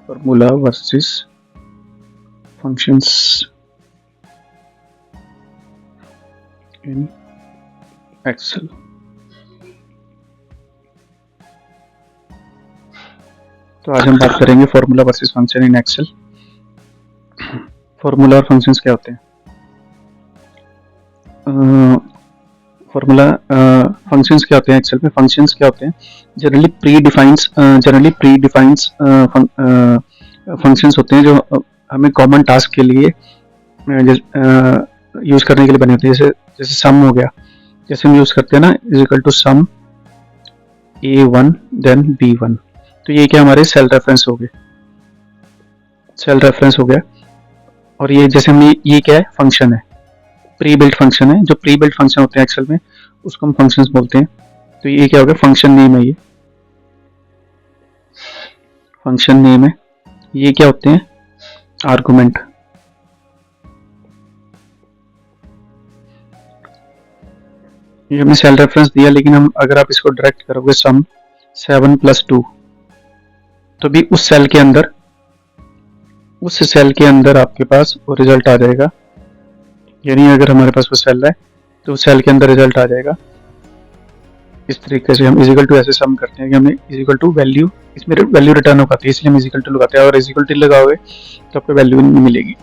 formula versus functions in Excel. तो आज हम बात करेंगे formula versus function in Excel. Formula और फंक्शंस क्या होते हैं? फॉर्मूला फंक्शंस क्या होते हैं एक्सेल में? फंक्शंस क्या होते हैं? जनरली प्री डिफाइंस फंक्शंस होते हैं जो हमें कॉमन टास्क के लिए यूज करने के लिए बने होते हैं। जैसे सम हो गया, जैसे हम यूज करते हैं ना, is equal to sum A1 then B1। तो ये क्या हमारे सेल रेफरेंस हो गए, सेल रेफरेंस हो गया। और ये जैसे हम ये क्या है? फंक्शन है, प्री बिल्ट फंक्शन है। जो प्री बिल्ट फंक्शन होते हैं एक्सेल में उसको हम फंक्शंस बोलते हैं। तो ये क्या हो गया? फंक्शन नेम है, ये फंक्शन नेम है। ये क्या होते हैं? आर्गुमेंट। ये हमने सेल रेफरेंस दिया, लेकिन हम अगर आप इसको डायरेक्ट करोगे सम 7 + 2 तो भी उस सेल के अंदर आपके पास वो रिजल्ट आ जाएगा। यानी अगर हमारे पास वो सेल है तो उस सेल के अंदर रिजल्ट आ जाएगा। इस तरीके से हम इजिकल टू ऐसे सम करते हैं कि हमें इजिकल टू वैल्यू, इसमें वैल्यू रिटर्न हो पाती है, इसलिए हम इजिकल टू लगाते हैं। और इजिकल टू लगाओगे तो आपको वैल्यू नहीं मिलेगी।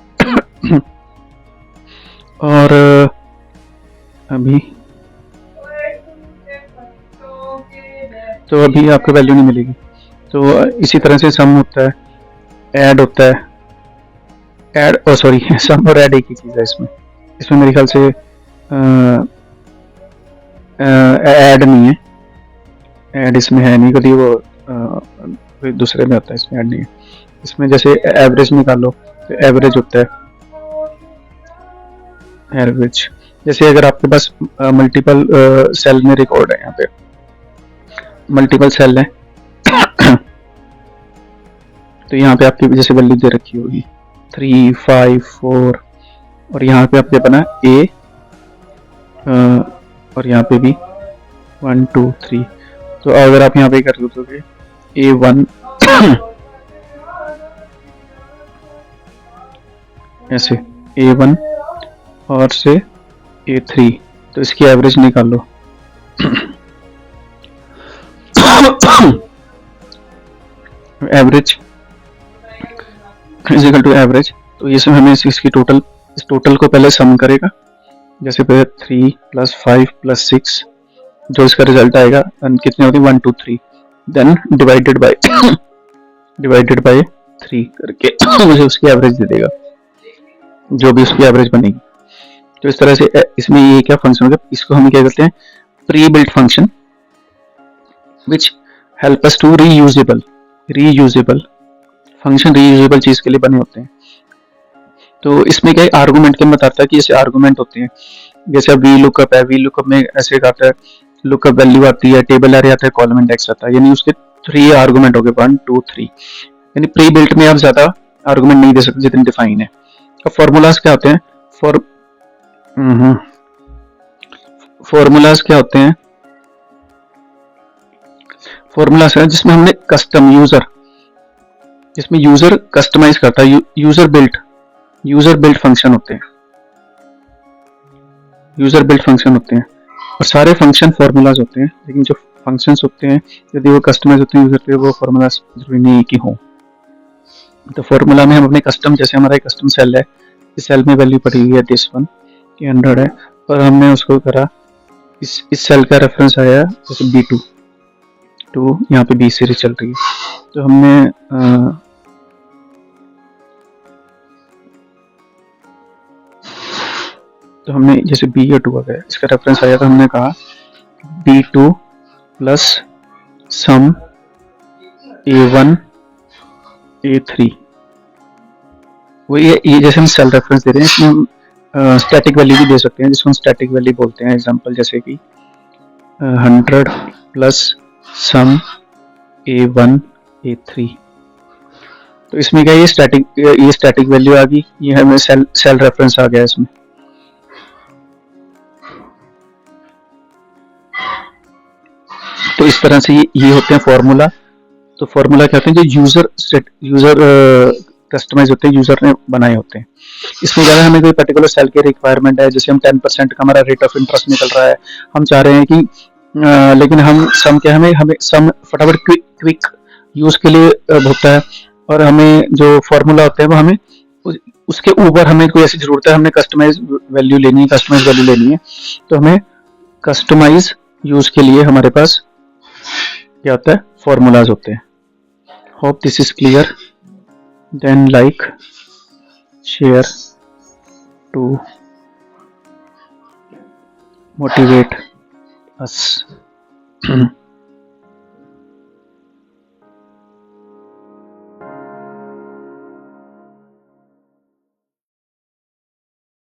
और अभी आपको वैल्यू नहीं मिलेगी। तो इसी तरह से सम होता है, ऐड होता है। सम और ऐड एक ही चीज़ है इसमें मेरे ख्याल से ऐड नहीं है, ऐड इसमें है नहीं, कभी वो दूसरे में होता है, इसमें ऐड नहीं है। इसमें जैसे एवरेज निकालो तो एवरेज होता है, एवरेज। जैसे अगर आपके पास मल्टीपल सेल में रिकॉर्ड है, यहाँ पे मल्टीपल सेल है तो यहाँ पे आपकी जैसे वैल्यू दे रखी होगी 3, 5, 4 और यहाँ पे आपके बना A और यहाँ पे भी 1, 2, 3। तो अगर आप यहाँ पे कर दोगे A1 ऐसे A1 और से A3, तो इसकी एवरेज निकाल लो। Average is equal to average. तो इसमें हमें इसकी इस टोटल को पहले सम करेगा, जैसे पहले 3 + 5 + 6 जो इसका रिजल्ट आएगा कितने होगी 1, 2, 3, देन डिवाइडेड बाय 3 करके मुझे उसकी एवरेज दे देगा, जो भी उसकी एवरेज बनेगी। तो इस तरह से इसमें ये क्या फंक्शन होगा, इसको हम क्या करते हैं? Prebuilt function which help us to reusable function, reusable चीज के लिए बने होते हैं। तो इसमें क्या आर्गुमेंट के बताता है कि ऐसे आर्गुमेंट होते हैं। जैसे वी लुकअप है, वी लुकअप में ऐसे आता है, लुकअप वैल्यू आती है, टेबल एरे आता है, कॉलम इंडेक्स आता है, यानी उसके 3 आर्गुमेंट हो गए 1, 2, 3। यानी प्री बिल्ट में आप ज्यादा आर्गुमेंट नहीं दे सकते जितने डिफाइन है। अब फॉर्मूलाज क्या होते हैं? फॉर्मूलाज क्या होते हैं? फॉर्मूलाज है जिसमें हमने कस्टम जिसमें यूजर कस्टमाइज करता है, यूजर बिल्ट फंक्शन होते हैं, और सारे फंक्शन फॉर्मूलाज होते हैं। लेकिन जो फंक्शंस होते हैं यदि वो कस्टमाइज होते हैं यूजर पे, वो फॉर्मूलाज जरूरी नहीं कि हो। तो फॉर्मूला में हम अपने कस्टम, जैसे हमारा एक कस्टम सेल है, इस सेल में वैल्यू पड़ी हुई है दिस वन की 100 है, और हमने उसको करा, इस सेल का रेफरेंस आया जैसे B2, तो यहाँ पे B सीरीज चल रही है, तो हमने जैसे B या 2 आ गया, इसका रेफरेंस आया, तो हमने कहा B2 + सम A1 A3। वो ये जैसे हम सेल रेफरेंस दे रहे हैं, इसमें हम स्टैटिक वैल्यू भी दे सकते हैं, जिसको हम स्टैटिक वैल्यू बोलते हैं। एग्जांपल जैसे कि 100 + सम A1 A3। तो इसमें क्या ये स्टैटिक वैल्यू आ गई, ये हमें सेल रेफरेंस आ गया इसमें। तो इस तरह से ये होते हैं फॉर्मूला तो फॉर्मूला क्या होते हैं, जो यूजर कस्टमाइज होते हैं, यूजर ने बनाए होते हैं। इसमें ज़्यादा हमें कोई पर्टिकुलर सेल की रिक्वायरमेंट है, जैसे हम 10% का हमारा रेट ऑफ इंटरेस्ट निकल रहा है, हम चाह रहे हैं कि लेकिन हम सम क्या, हमें सम फटाफट क्विक यूज के लिए होता है, और हमें जो फॉर्मूला होता है वो हमें उसके ऊपर हमें कोई ऐसी जरूरत है, हमने कस्टमाइज वैल्यू लेनी है, कस्टमाइज वैल्यू लेनी है, तो हमें कस्टमाइज यूज के लिए हमारे पास क्या होता है, फॉर्मूलाज होते हैं। Hope this is clear. Then like, share to motivate us.